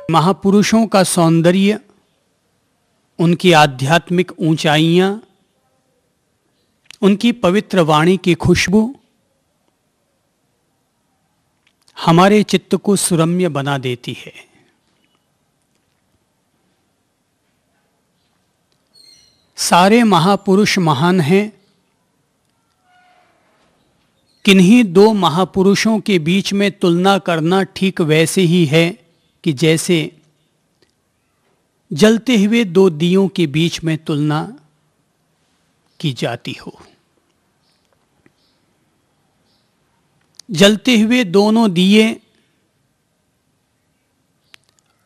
महापुरुषों का सौंदर्य, उनकी आध्यात्मिक ऊंचाइयां, उनकी पवित्र वाणी की खुशबू हमारे चित्त को सुरम्य बना देती है। सारे महापुरुष महान हैं। किन्हीं दो महापुरुषों के बीच में तुलना करना ठीक वैसे ही है कि जैसे जलते हुए दो दियों के बीच में तुलना की जाती हो। जलते हुए दोनों दिए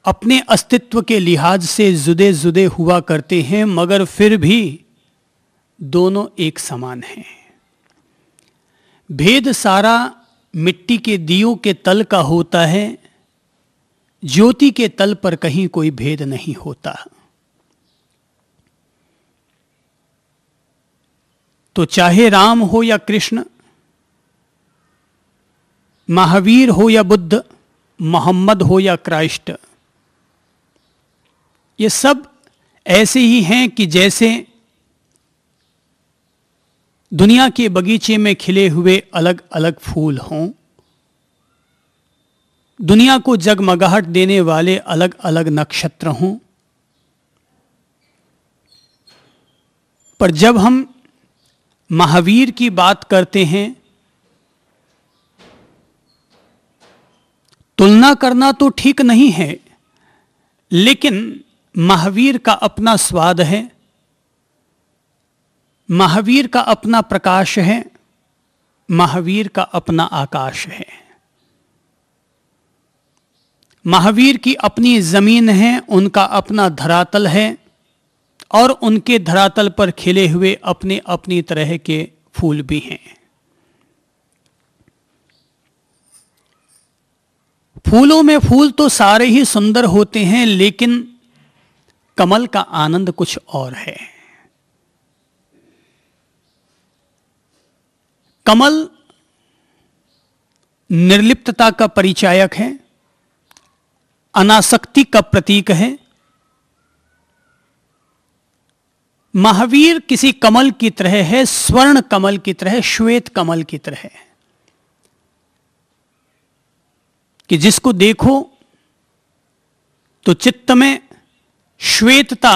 अपने अस्तित्व के लिहाज से जुदे जुदे हुआ करते हैं, मगर फिर भी दोनों एक समान हैं। भेद सारा मिट्टी के दियों के तल का होता है, ज्योति के तल पर कहीं कोई भेद नहीं होता। तो चाहे राम हो या कृष्ण, महावीर हो या बुद्ध, मोहम्मद हो या क्राइस्ट, ये सब ऐसे ही हैं कि जैसे दुनिया के बगीचे में खिले हुए अलग अलग फूल हों, दुनिया को जगमगाहट देने वाले अलग अलग नक्षत्र हों। पर जब हम महावीर की बात करते हैं, तुलना करना तो ठीक नहीं है, लेकिन महावीर का अपना स्वाद है, महावीर का अपना प्रकाश है, महावीर का अपना आकाश है। महावीर की अपनी जमीन है, उनका अपना धरातल है, और उनके धरातल पर खिले हुए अपने अपनी तरह के फूल भी हैं। फूलों में फूल तो सारे ही सुंदर होते हैं, लेकिन कमल का आनंद कुछ और है। कमल निर्लिप्तता का परिचायक है, अनासक्ति का प्रतीक है। महावीर किसी कमल की तरह है, स्वर्ण कमल की तरह, श्वेत कमल की तरह, कि जिसको देखो तो चित्त में श्वेतता,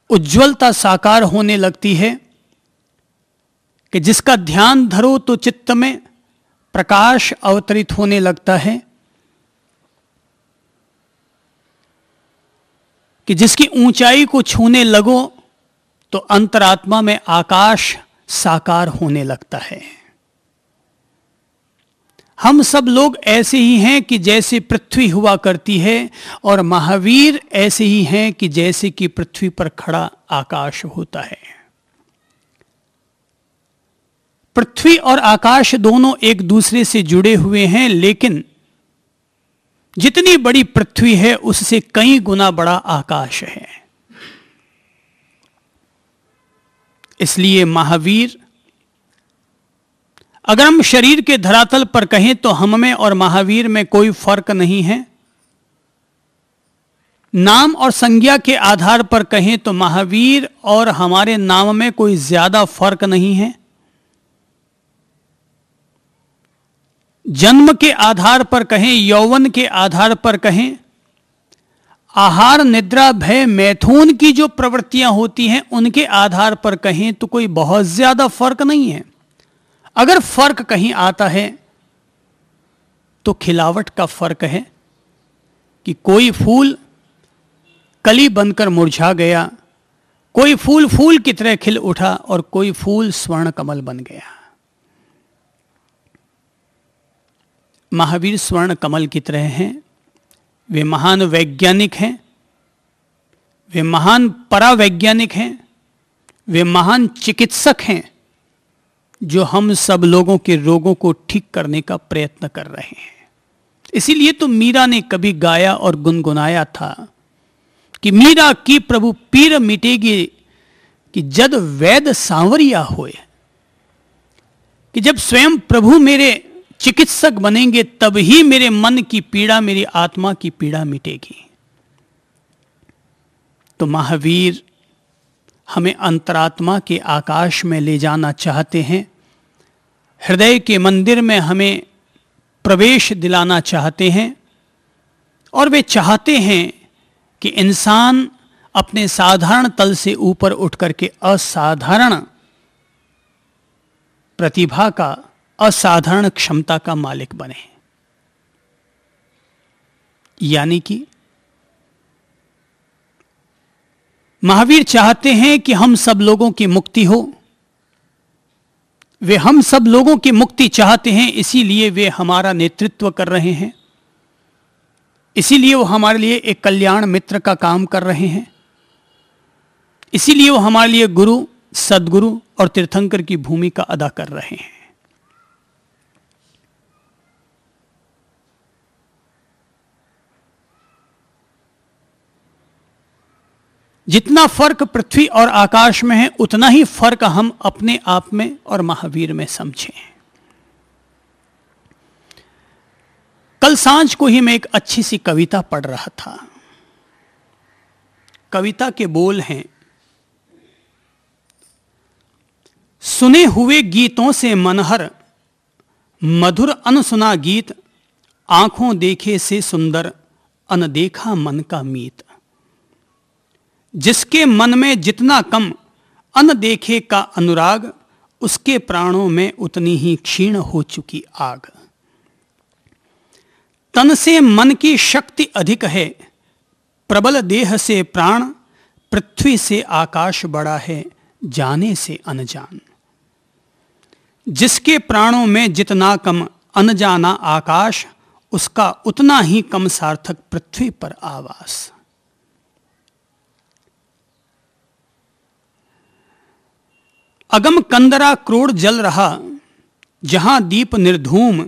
उज्ज्वलता साकार होने लगती है, कि जिसका ध्यान धरो तो चित्त में प्रकाश अवतरित होने लगता है, कि जिसकी ऊंचाई को छूने लगो तो अंतरात्मा में आकाश साकार होने लगता है। हम सब लोग ऐसे ही हैं कि जैसे पृथ्वी हुआ करती है, और महावीर ऐसे ही हैं कि जैसे कि पृथ्वी पर खड़ा आकाश होता है। पृथ्वी और आकाश दोनों एक दूसरे से जुड़े हुए हैं, लेकिन जितनी बड़ी पृथ्वी है उससे कई गुना बड़ा आकाश है। इसलिए महावीर, अगर हम शरीर के धरातल पर कहें तो हम में और महावीर में कोई फर्क नहीं है। नाम और संज्ञा के आधार पर कहें तो महावीर और हमारे नाम में कोई ज्यादा फर्क नहीं है। जन्म के आधार पर कहें, यौवन के आधार पर कहें, आहार निद्रा भय मैथुन की जो प्रवृत्तियां होती हैं उनके आधार पर कहें तो कोई बहुत ज्यादा फर्क नहीं है। अगर फर्क कहीं आता है तो खिलावट का फर्क है, कि कोई फूल कली बनकर मुरझा गया, कोई फूल फूल की तरह खिल उठा, और कोई फूल स्वर्ण कमल बन गया। महावीर स्वर्ण कमल की तरह हैं। वे महान वैज्ञानिक हैं, वे महान परावैज्ञानिक हैं, वे महान चिकित्सक हैं, जो हम सब लोगों के रोगों को ठीक करने का प्रयत्न कर रहे हैं। इसीलिए तो मीरा ने कभी गाया और गुनगुनाया था कि मीरा की प्रभु पीर मिटेगी, कि जद वैद सांवरिया होए, कि जब स्वयं प्रभु मेरे चिकित्सक बनेंगे तब ही मेरे मन की पीड़ा, मेरी आत्मा की पीड़ा मिटेगी। तो महावीर हमें अंतरात्मा के आकाश में ले जाना चाहते हैं, हृदय के मंदिर में हमें प्रवेश दिलाना चाहते हैं, और वे चाहते हैं कि इंसान अपने साधारण तल से ऊपर उठ करके असाधारण प्रतिभा का, असाधारण क्षमता का मालिक बने। यानी कि महावीर चाहते हैं कि हम सब लोगों की मुक्ति हो। वे हम सब लोगों की मुक्ति चाहते हैं, इसीलिए वे हमारा नेतृत्व कर रहे हैं, इसीलिए वो हमारे लिए एक कल्याण मित्र का काम कर रहे हैं, इसीलिए वो हमारे लिए गुरु, सद्गुरु और तीर्थंकर की भूमिका अदा कर रहे हैं। जितना फर्क पृथ्वी और आकाश में है, उतना ही फर्क हम अपने आप में और महावीर में समझें। कल सांझ को ही मैं एक अच्छी सी कविता पढ़ रहा था। कविता के बोल हैं, सुने हुए गीतों से मनहर, मधुर अनसुना गीत, आंखों देखे से सुंदर, अनदेखा मन का मीत। जिसके मन में जितना कम अनदेखे का अनुराग, उसके प्राणों में उतनी ही क्षीण हो चुकी आग। तन से मन की शक्ति अधिक है, प्रबल देह से प्राण, पृथ्वी से आकाश बड़ा है, जाने से अनजान। जिसके प्राणों में जितना कम अनजाना आकाश, उसका उतना ही कम सार्थक पृथ्वी पर आवास। अगम कंदरा क्रोड़ जल रहा, जहां दीप निर्धूम,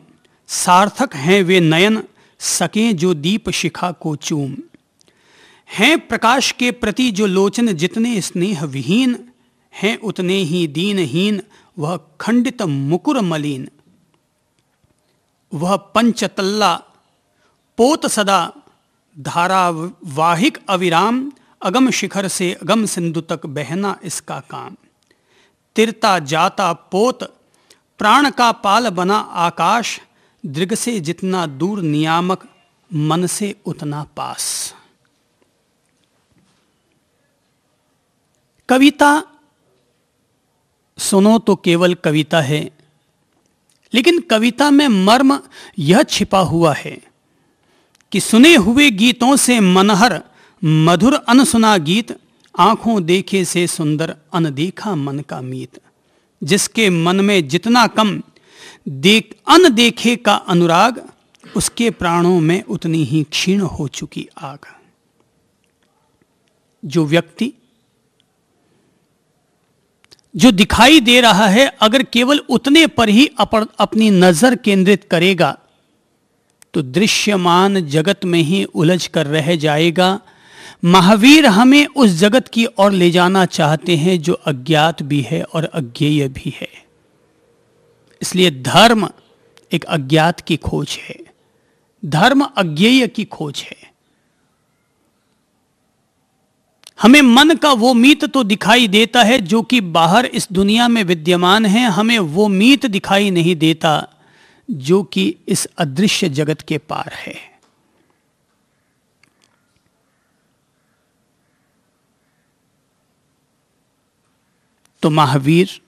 सार्थक हैं वे नयन, सके जो दीप शिखा को चूम। हैं प्रकाश के प्रति जो लोचन जितने स्नेह विहीन, हैं उतने ही दीनहीन वह खंडित मुकुर मलिन। वह पंचतल्ला पोत सदा, धारावाहिक अविराम, अगम शिखर से अगम सिंधु तक बहना इसका काम। तिरता जाता पोत, प्राण का पाल बना आकाश, दृग से जितना दूर नियामक, मन से उतना पास। कविता सुनो तो केवल कविता है, लेकिन कविता में मर्म यह छिपा हुआ है कि सुने हुए गीतों से मनहर, मधुर अनसुना गीत, आंखों देखे से सुंदर, अनदेखा मन का मीत। जिसके मन में जितना कम अनदेखे का अनुराग, उसके प्राणों में उतनी ही क्षीण हो चुकी आग। जो व्यक्ति जो दिखाई दे रहा है, अगर केवल उतने पर ही अपनी नजर केंद्रित करेगा, तो दृश्यमान जगत में ही उलझ कर रह जाएगा। महावीर हमें उस जगत की ओर ले जाना चाहते हैं जो अज्ञात भी है और अज्ञेय भी है। इसलिए धर्म एक अज्ञात की खोज है, धर्म अज्ञेय की खोज है। हमें मन का वो मीत तो दिखाई देता है जो कि बाहर इस दुनिया में विद्यमान है, हमें वो मीत दिखाई नहीं देता जो कि इस अदृश्य जगत के पार है। तो महावीर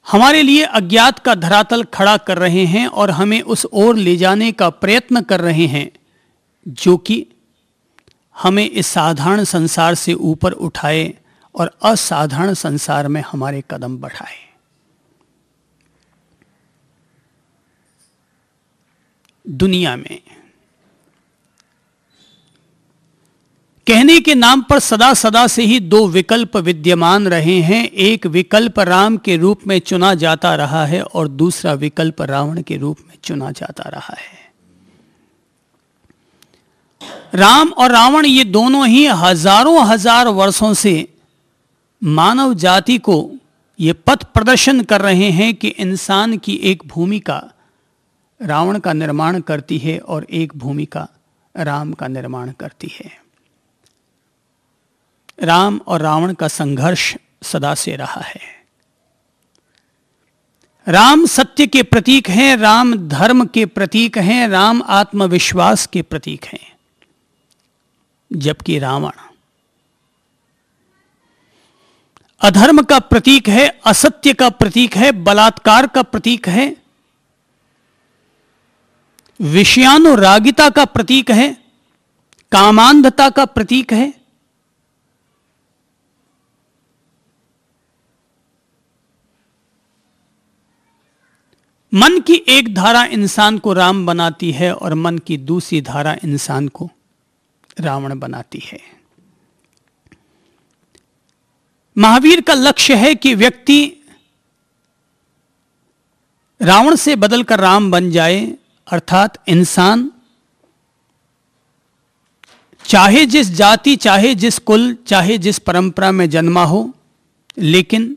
हमारे लिए अज्ञात का धरातल खड़ा कर रहे हैं और हमें उस ओर ले जाने का प्रयत्न कर रहे हैं जो कि हमें इस साधारण संसार से ऊपर उठाए और असाधारण संसार में हमारे कदम बढ़ाए। दुनिया में कहने के नाम पर सदा सदा से ही दो विकल्प विद्यमान रहे हैं। एक विकल्प राम के रूप में चुना जाता रहा है और दूसरा विकल्प रावण के रूप में चुना जाता रहा है। राम और रावण ये दोनों ही हजारों हजार वर्षों से मानव जाति को ये पथ प्रदर्शन कर रहे हैं कि इंसान की एक भूमिका रावण का निर्माण करती है और एक भूमिका राम का निर्माण करती है। राम और रावण का संघर्ष सदा से रहा है। राम सत्य के प्रतीक हैं, राम धर्म के प्रतीक हैं, राम आत्मविश्वास के प्रतीक हैं, जबकि रावण अधर्म का प्रतीक है, असत्य का प्रतीक है, बलात्कार का प्रतीक है, विषयानुरागिता का प्रतीक है, कामांधता का प्रतीक है। मन की एक धारा इंसान को राम बनाती है और मन की दूसरी धारा इंसान को रावण बनाती है। महावीर का लक्ष्य है कि व्यक्ति रावण से बदलकर राम बन जाए, अर्थात इंसान चाहे जिस जाति, चाहे जिस कुल, चाहे जिस परंपरा में जन्मा हो, लेकिन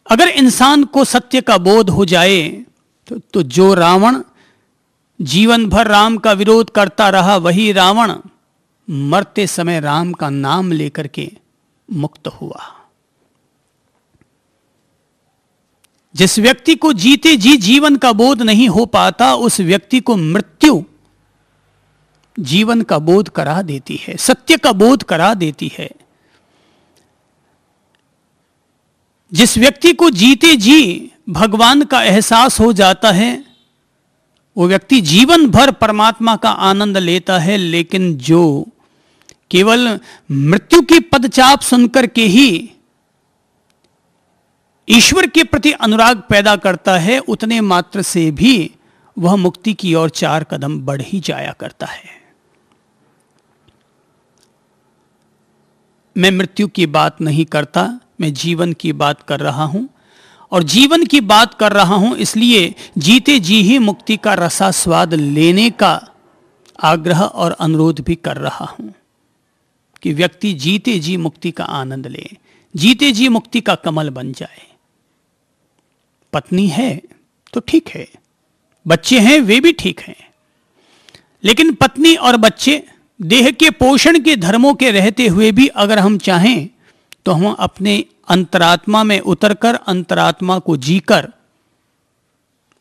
अगर इंसान को सत्य का बोध हो जाए तो जो रावण जीवन भर राम का विरोध करता रहा, वही रावण मरते समय राम का नाम लेकर के मुक्त हुआ। जिस व्यक्ति को जीते जी जीवन का बोध नहीं हो पाता, उस व्यक्ति को मृत्यु जीवन का बोध करा देती है, सत्य का बोध करा देती है। जिस व्यक्ति को जीते जी भगवान का एहसास हो जाता है, वो व्यक्ति जीवन भर परमात्मा का आनंद लेता है। लेकिन जो केवल मृत्यु की पदचाप सुनकर के ही ईश्वर के प्रति अनुराग पैदा करता है, उतने मात्र से भी वह मुक्ति की ओर 4 कदम बढ़ ही जाया करता है। मैं मृत्यु की बात नहीं करता, मैं जीवन की बात कर रहा हूं, और जीवन की बात कर रहा हूं इसलिए जीते जी ही मुक्ति का रसास्वाद लेने का आग्रह और अनुरोध भी कर रहा हूं कि व्यक्ति जीते जी मुक्ति का आनंद ले, जीते जी मुक्ति का कमल बन जाए। पत्नी है तो ठीक है, बच्चे हैं वे भी ठीक हैं, लेकिन पत्नी और बच्चे देह के पोषण के धर्मों के रहते हुए भी अगर हम चाहें तो हम अपने अंतरात्मा में उतरकर अंतरात्मा को जीकर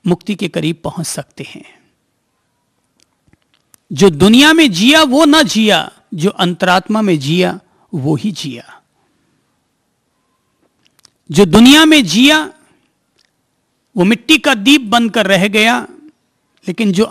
मुक्ति के करीब पहुंच सकते हैं। जो दुनिया में जिया वो ना जिया, जो अंतरात्मा में जिया वो ही जिया। जो दुनिया में जिया वो मिट्टी का दीप बनकर रह गया, लेकिन जो